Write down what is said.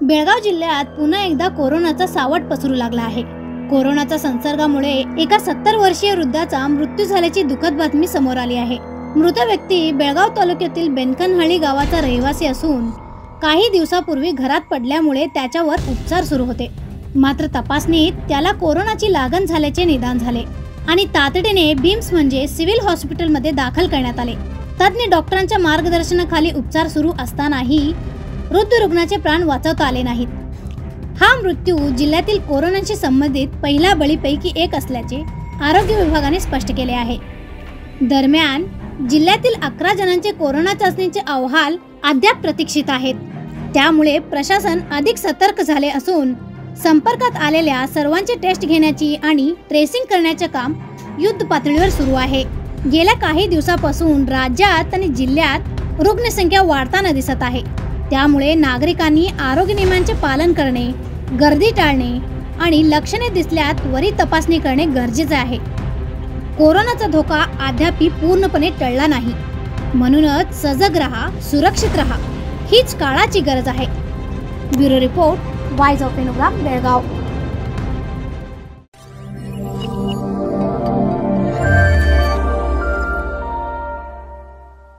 बेळगाव जिल्ह्यात पुन्हा एकदा कोरोनाचा सावट पसरू लागला आहे। कोरोनाच्या संसर्गामुळे एका 70 वर्षीय वृद्धाचा मृत्यू झाल्याची दुःखद बातमी समोर आली आहे। मृत व्यक्ती बेळगाव तालुक्यातील बेनकनहळ्ळी गावाचा रहिवासी असून काही दिवसापूर्वी घरात पडल्यामुळे त्याच्यावर उपचार सुरू होते। मात्र तपासणीत त्याला कोरोनाची लागण झाल्याचे निदान झाले आणि तातडीने बिम्स म्हणजे सिव्हिल हॉस्पिटलमध्ये दाखल करण्यात आले। तज्ञ डॉक्टरांच्या मार्गदर्शनाखाली उपचार सुरू असतानाही वृद्ध रुग्णाचे प्राण वाचवता आले नाहीत। हा मृत्यू जिल्ह्यातील कोरोनाशी संबंधित पहिला बळीपैकी एक असल्याचे आरोग्य विभागाने स्पष्ट केले आहे। दरम्यान जिल्ह्यातील 11 जणांचे कोरोना चाचणीचे अहवाल अद्याप प्रतीक्षित आहेत। त्यामुळे प्रशासन अधिक सतर्क झाले असून संपर्कात आलेल्या सर्वांचे टेस्ट घेण्याची आणि ट्रेसिंग करण्याचे काम युद्ध पातळीवर सुरू आहे। गेल्या काही दिवसापासून राज्यात आणि जिल्ह्यात रुग्णसंख्या वाढताना दिसत आहे। त्यामुळे नागरिकांनी आरोग्य नियमांचे पालन करणे, गर्दी टाळणे आणि लक्षणे दिसल्यास त्वरित तपासणी करणे गरजेचे आहे। कोरोनाचा धोका अद्याप पूर्णपणे टळला नाही, म्हणूनच सजग रहा, सुरक्षित रहा, हीच काळाची गरज आहे। Bureau report, voice of Belgaum.